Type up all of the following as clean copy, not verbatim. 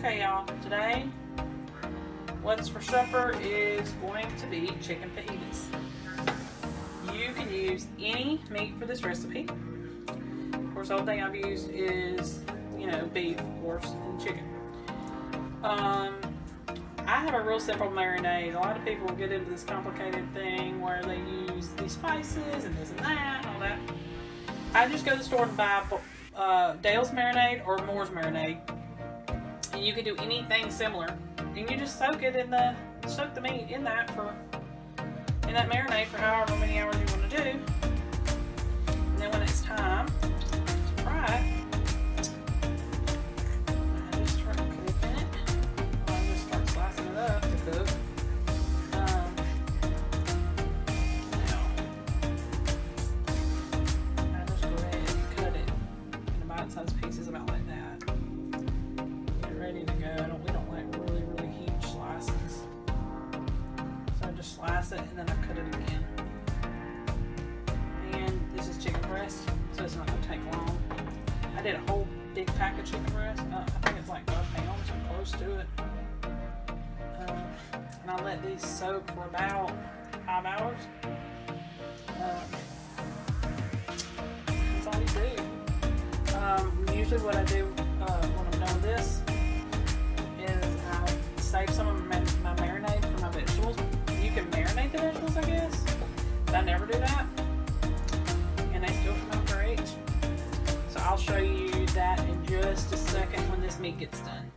Okay, y'all, today what's for supper is going to be chicken fajitas. You can use any meat for this recipe. Of course, the only thing I've used is, beef, of course, and chicken. I have a real simple marinade. A lot of people get into this complicated thing where they use these spices and this and that and all that. I just go to the store and buy Dale's marinade or Moore's marinade. And you can do anything similar, and you just soak the meat in that marinade for however many hours you want to do. And then when it's time to fry it, I just start cooking it. I just start slicing it up to cook. Now, I just go ahead and cut it into bite-sized pieces about like that. Ready to go. We don't like really, really huge slices. So I just slice it and then I cut it again. And this is chicken breast, so it's not going to take long. I did a whole big pack of chicken breast. I think it's like 5 pounds or close to it. And I let these soak for about 5 hours. That's all you do. Usually what I do when I'm done with this is I save some of my marinade for my vegetables. You can marinate the vegetables, I guess, but I never do that, and they still come out great. So I'll show you that in just a second when this meat gets done.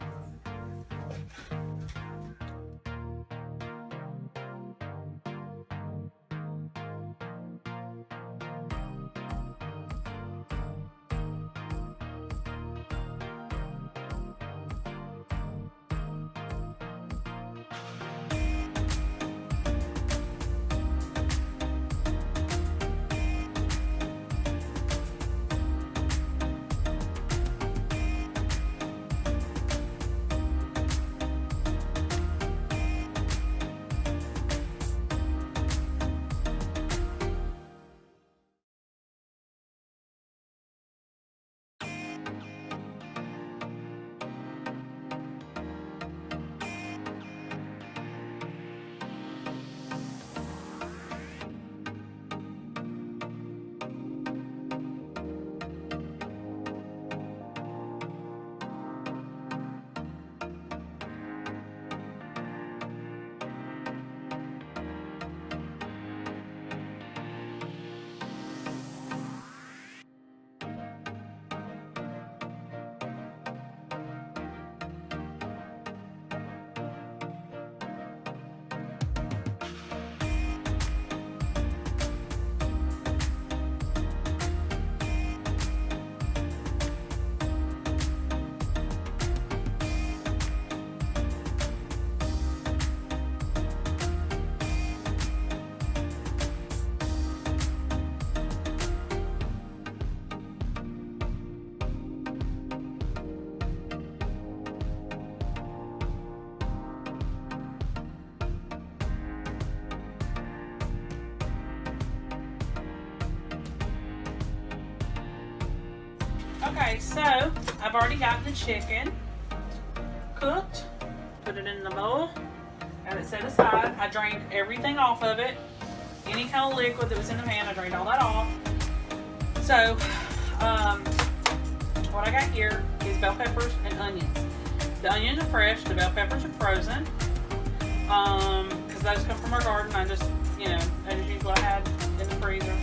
Okay, so I've already got the chicken cooked, put it in the bowl, got it set aside. I drained everything off of it. Any kind of liquid that was in the pan, I drained all that off. So, what I got here is bell peppers and onions. The onions are fresh, the bell peppers are frozen, because those come from our garden. I just, I just used what I had in the freezer.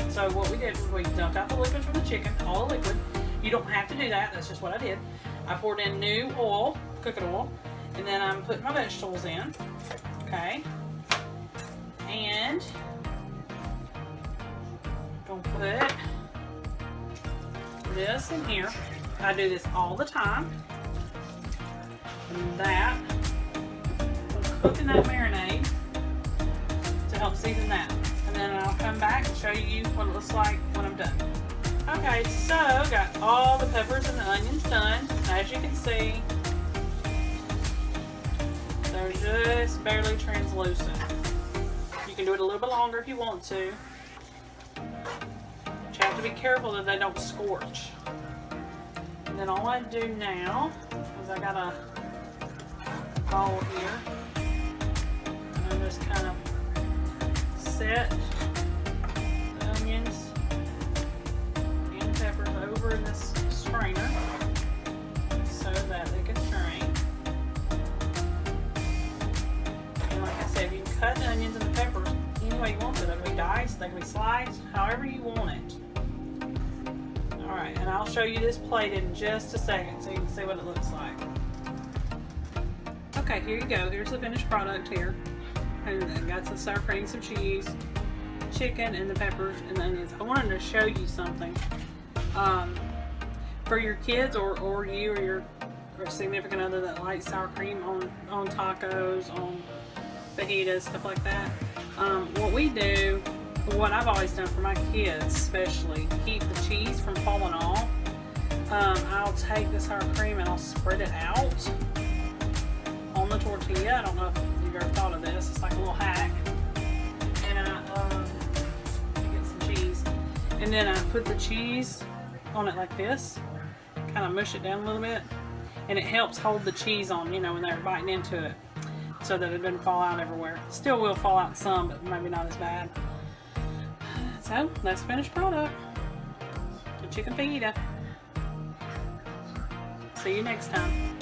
So what we did was we dumped out the liquid from the chicken, all the liquid. You don't have to do that, that's just what I did. I poured in new oil, cooking oil, and then I'm putting my vegetables in, okay? And I'm gonna put this in here. I do this all the time. And that, I'm cooking that marinade to help season that. And then I'll come back and show you what it looks like when I'm done. Okay, so got all the peppers and the onions done. As you can see, they're just barely translucent. You can do it a little bit longer if you want to. But you have to be careful that they don't scorch. And then all I do now is is I got a bowl here, and I just kind of set the onions and peppers over in this strainer so that they can strain. And like I said, you can cut the onions and the peppers any way you want to. They can be diced, they can be sliced, however you want it. Alright, and I'll show you this plated in just a second so you can see what it looks like. Okay, here you go. Here's the finished product here. And I got some sour cream, some cheese, chicken, and the peppers and the onions. I wanted to show you something. For your kids or you or your significant other that likes sour cream on tacos, on fajitas, stuff like that. What we do, what I've always done for my kids especially, to keep the cheese from falling off, I'll take the sour cream and I'll spread it out on the tortilla. I don't know if you've ever thought of this. It's like a little hack. And I get some cheese. And then I put the cheese on it like this. Kind of mush it down a little bit. And it helps hold the cheese on, you know, when they're biting into it, so that it doesn't fall out everywhere. Still will fall out some, but maybe not as bad. So, that's finished product. The chicken fajita. See you next time.